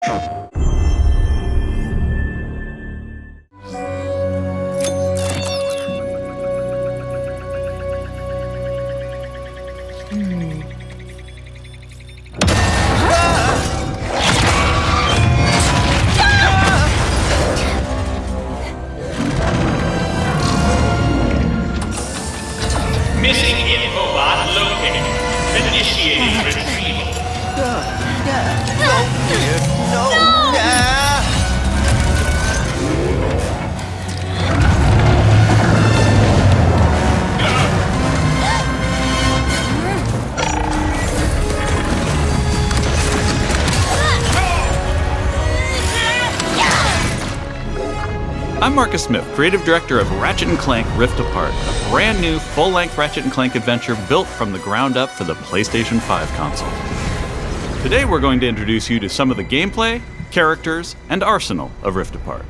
Missing infobot located. Initiating retrieval. I'm Marcus Smith, creative director of Ratchet Clank Rift Apart, a brand new full-length Ratchet Clank adventure built from the ground up for the PlayStation 5 console. Today we're going to introduce you to some of the gameplay, characters, and arsenal of Rift Apart.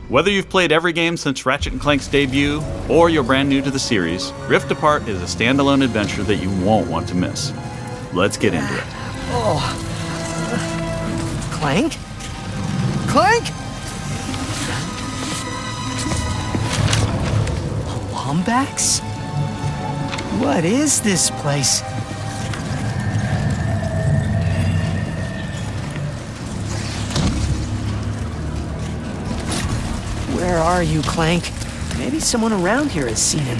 Whether you've played every game since Ratchet Clank's debut, or you're brand new to the series, Rift Apart is a standalone adventure that you won't want to miss. Let's get into it. Clank? Clank? Lombax? What is this place? Where are you, Clank? Maybe someone around here has seen him.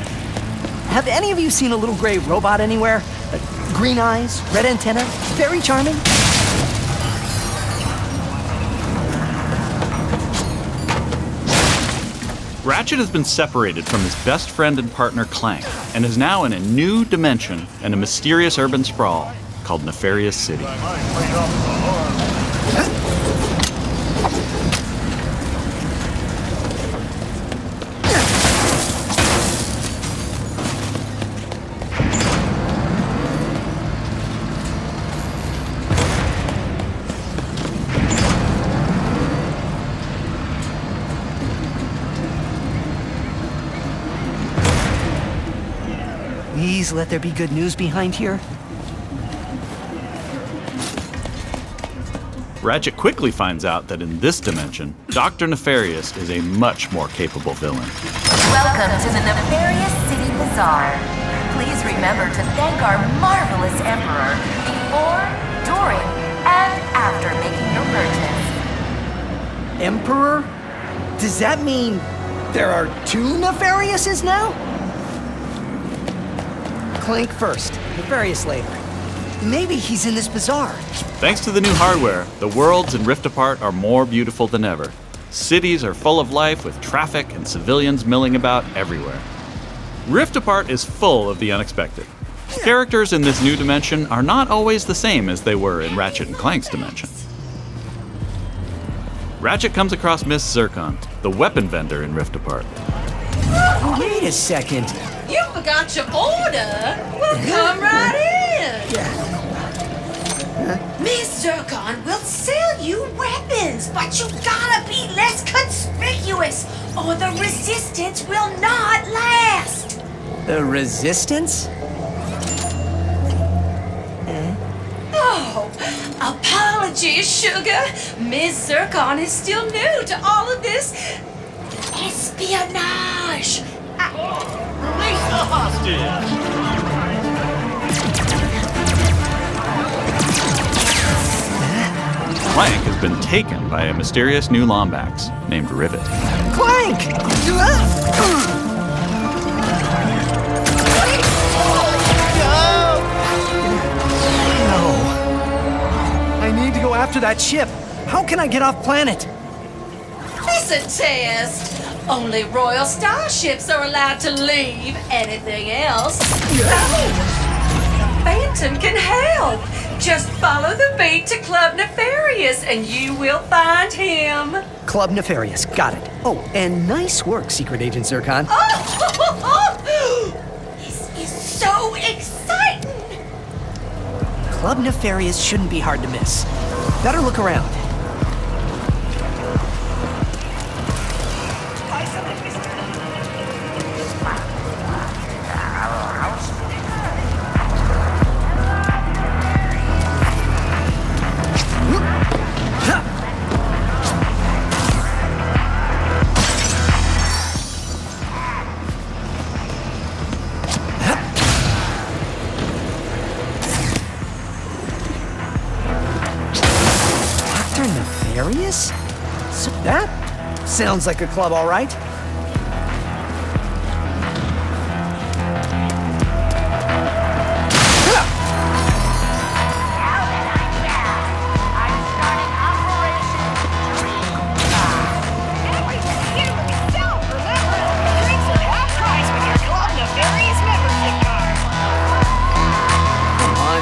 Have any of you seen a little gray robot anywhere? Green eyes, red antenna, very charming? Ratchet has been separated from his best friend and partner Clank, and is now in a new dimension in a mysterious urban sprawl called Nefarious City. Please let there be good news behind here. Ratchet quickly finds out that in this dimension, Dr. Nefarious is a much more capable villain. Welcome to the Nefarious City Bazaar. Please remember to thank our marvelous Emperor before, during, and after making your purchase. Emperor? Does that mean there are two Nefariouses now? Clank first, Nefarious later. Maybe he's in this bazaar. Thanks to the new hardware, the worlds in Rift Apart are more beautiful than ever. Cities are full of life with traffic and civilians milling about everywhere. Rift Apart is full of the unexpected. Characters in this new dimension are not always the same as they were in Ratchet and Clank's dimension. Ratchet comes across Miss Zircon, the weapon vendor in Rift Apart. Wait a second. You forgot your order? Well, come right in. Miss Zircon will sell you weapons, but you gotta be less conspicuous, or the resistance will not last. The Resistance? Oh, apologies, sugar. Miss Zircon is still new to all of this espionage. Release the hostage! Clank has been taken by a mysterious new Lombax named Rivet. Clank! No. I need to go after that ship. How can I get off planet? It's a test. Only royal starships are allowed to leave. Anything else? Phantom can help. Just follow the beat to Club Nefarious and you will find him. Club Nefarious, got it. Oh, and nice work, Secret Agent Zircon. This is so exciting. Club Nefarious shouldn't be hard to miss. Better look around. Nefarious? So that sounds like a club, all right.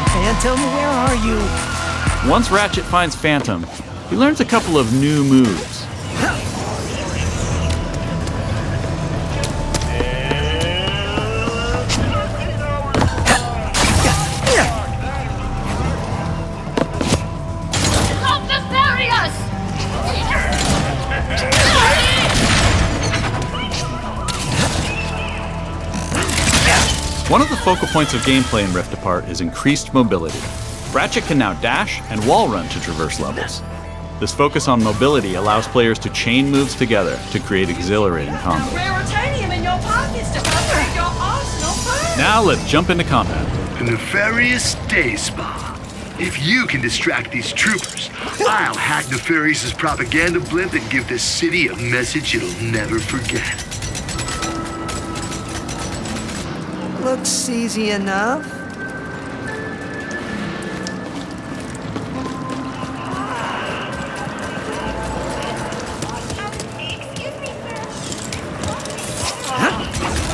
Phantom, where are you? Once Ratchet finds Phantom, he learns a couple of new moves. One of the focal points of gameplay in Rift Apart is increased mobility. Ratchet can now dash and wall run to traverse levels. This focus on mobility allows players to chain moves together to create exhilarating combos. Now let's jump into combat. A nefarious day spa. If you can distract these troopers, I'll hack Nefarious's propaganda blimp and give this city a message it'll never forget. Looks easy enough.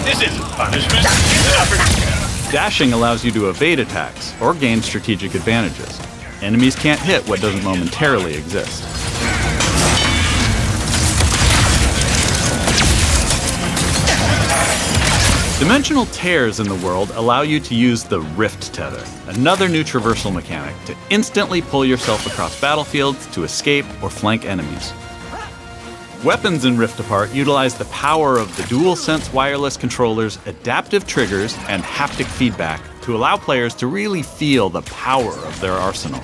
This isn't punishment. It's an opportunity. Dashing allows you to evade attacks or gain strategic advantages. Enemies can't hit what doesn't momentarily exist. Dimensional tears in the world allow you to use the Rift Tether, another new traversal mechanic to instantly pull yourself across battlefields to escape or flank enemies. Weapons in Rift Apart utilize the power of the DualSense wireless controller's adaptive triggers and haptic feedback to allow players to really feel the power of their arsenal.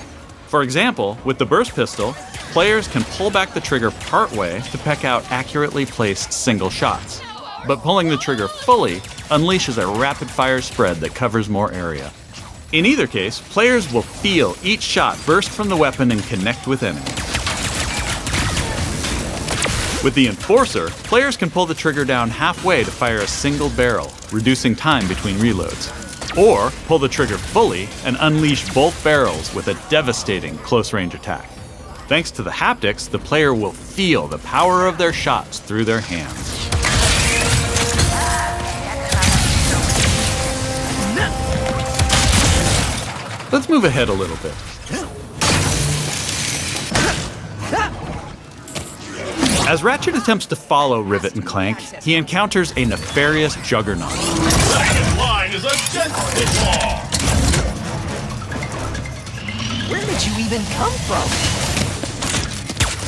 For example, with the burst pistol, players can pull back the trigger partway to peck out accurately placed single shots. But pulling the trigger fully unleashes a rapid-fire spread that covers more area. In either case, players will feel each shot burst from the weapon and connect with enemies. With the Enforcer, players can pull the trigger down halfway to fire a single barrel, reducing time between reloads. Or pull the trigger fully and unleash both barrels with a devastating close-range attack. Thanks to the haptics, the player will feel the power of their shots through their hands. Let's move ahead a little bit. As Ratchet attempts to follow Rivet and Clank, he encounters a nefarious juggernaut. Second line is a death law. Where did you even come from?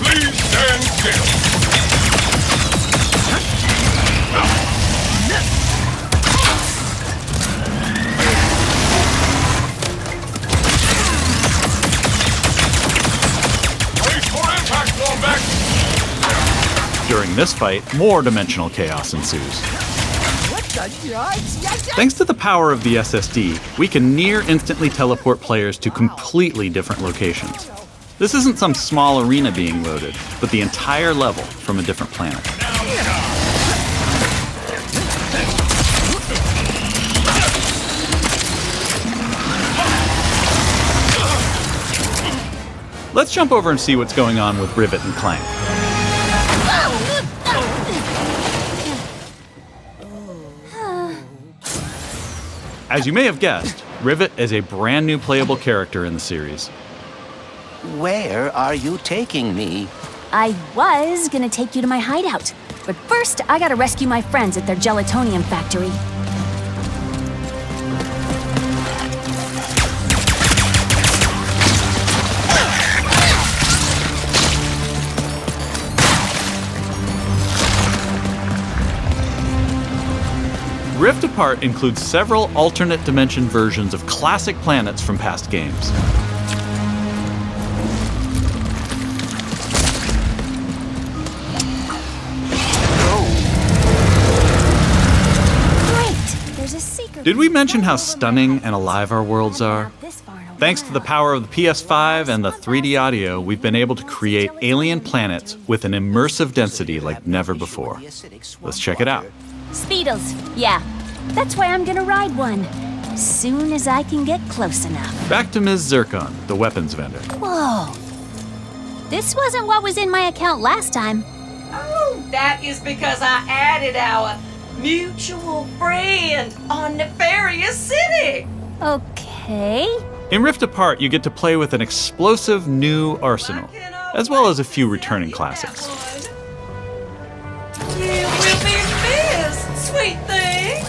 Please stand still. During this fight, more dimensional chaos ensues. Thanks to the power of the SSD, we can near-instantly teleport players to completely different locations. This isn't some small arena being loaded, but the entire level from a different planet. Let's jump over and see what's going on with Rivet and Clank. As you may have guessed, Rivet is a brand new playable character in the series. Where are you taking me? I was gonna take you to my hideout, but first I gotta rescue my friends at their gelatonium factory. Rift Apart includes several alternate dimension versions of classic planets from past games. Great! There's a secret. Did we mention how stunning and alive our worlds are? This far and Thanks to the power of the PS5 and the 3D audio, we've been able to create alien planets with an immersive density like never before. Let's check it out. Speedles, yeah. That's why I'm gonna ride one. As soon as I can get close enough. Back to Ms. Zircon, the weapons vendor. Whoa. This wasn't what was in my account last time. Oh, that is because I added our mutual friend on Nefarious City. Okay. In Rift Apart, you get to play with an explosive new arsenal, as well as a few returning classics. You will be missed, sweet thing.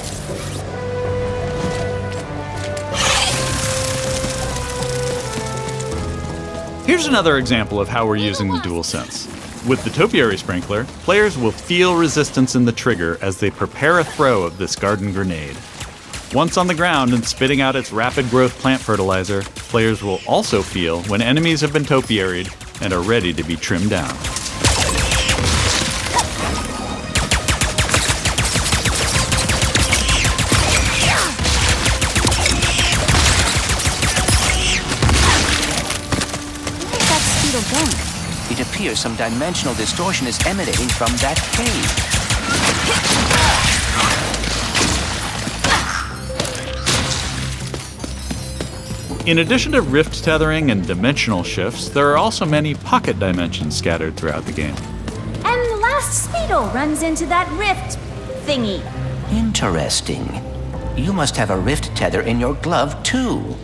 Here's another example of how we're using the DualSense. With the Topiary Sprinkler, players will feel resistance in the trigger as they prepare a throw of this garden grenade. Once on the ground and spitting out its rapid growth plant fertilizer, players will also feel when enemies have been topiaried and are ready to be trimmed down. Where's that Speedle going? It appears some dimensional distortion is emanating from that cave. In addition to rift tethering and dimensional shifts, there are also many pocket dimensions scattered throughout the game. And the last Speedle runs into that rift thingy. Interesting. You must have a rift tether in your glove, too.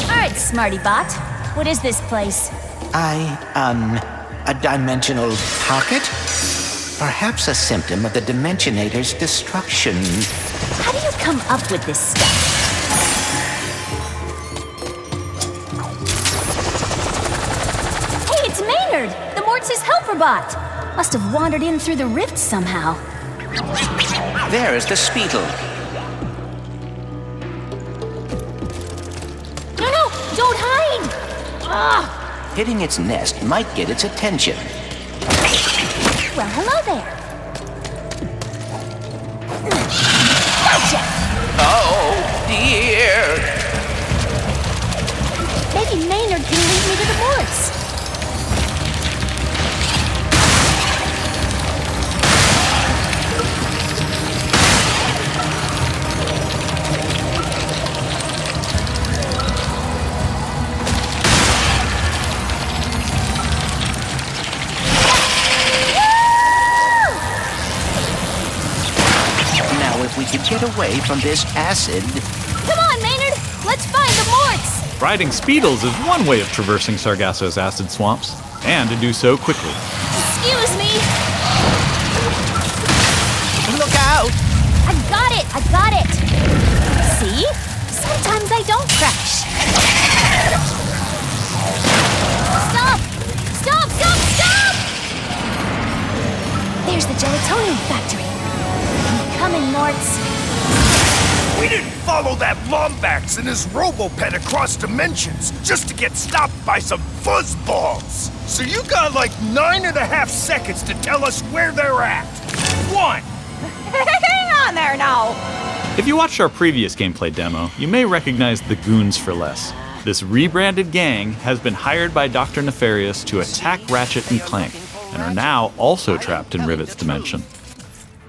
All right, Smarty Bot. What is this place? A dimensional pocket? Perhaps a symptom of the Dimensionator's destruction. How do you come up with this stuff? Hey, it's Maynard, the Mortis helper bot. Must have wandered in through the rift somehow. There is the Speedle. No, don't hide! Ah! Hitting its nest might get its attention. Well, hello there. Gotcha! Oh, dear. Maybe Maynard can lead me to the Mortis. If we could get away from this acid. Come on, Maynard! Let's find the Morts! Riding Speedles is one way of traversing Sargasso's acid swamps, and to do so quickly. Excuse me! Look out! I got it! See? Sometimes I don't crash. Stop! There's the gelatonium factory. Coming, Morts. We didn't follow that Lombax and his Robopet across dimensions just to get stopped by some fuzzballs. So you got like 9.5 seconds to tell us where they're at. 1. Hang on there now. If you watched our previous gameplay demo, you may recognize the Goons for Less. This rebranded gang has been hired by Dr. Nefarious to attack Ratchet and Clank, and are now also trapped in Rivet's dimension.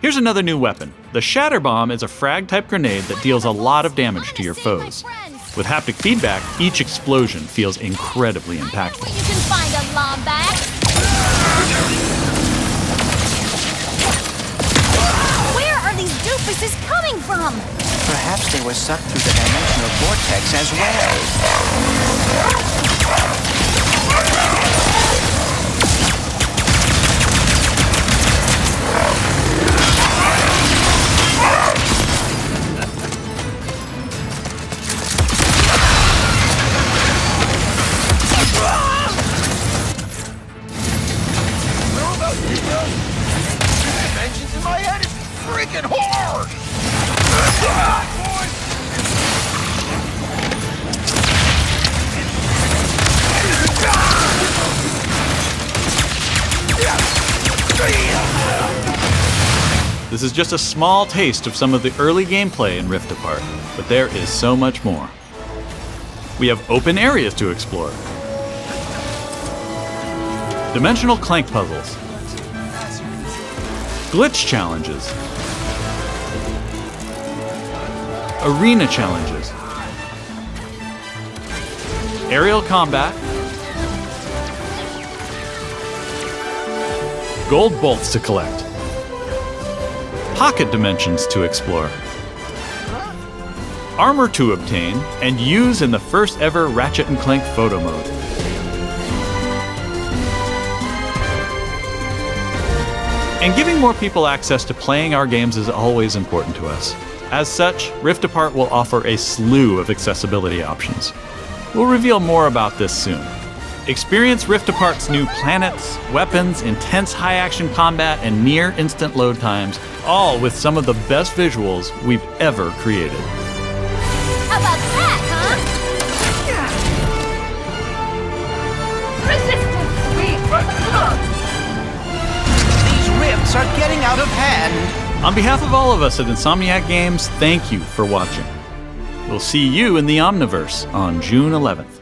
Here's another new weapon. The Shatter Bomb is a frag-type grenade that deals a lot of damage to your foes. With haptic feedback, each explosion feels incredibly impactful. You can find a Lombax. Where are these doofuses coming from? Perhaps they were sucked through the dimensional vortex as well. Dimensions in my head is freaking hard! This is just a small taste of some of the early gameplay in Rift Apart, but there is so much more. We have open areas to explore, dimensional Clank puzzles, glitch challenges, arena challenges, aerial combat, gold bolts to collect, pocket dimensions to explore, armor to obtain and use in the first ever Ratchet & Clank photo mode. And giving more people access to playing our games is always important to us. As such, Rift Apart will offer a slew of accessibility options. We'll reveal more about this soon. Experience Rift Apart's new planets, weapons, intense high-action combat, and near-instant load times, all with some of the best visuals we've ever created. How about that, huh? Resistance, we These rifts are getting out of hand. On behalf of all of us at Insomniac Games, thank you for watching. We'll see you in the Omniverse on June 11th.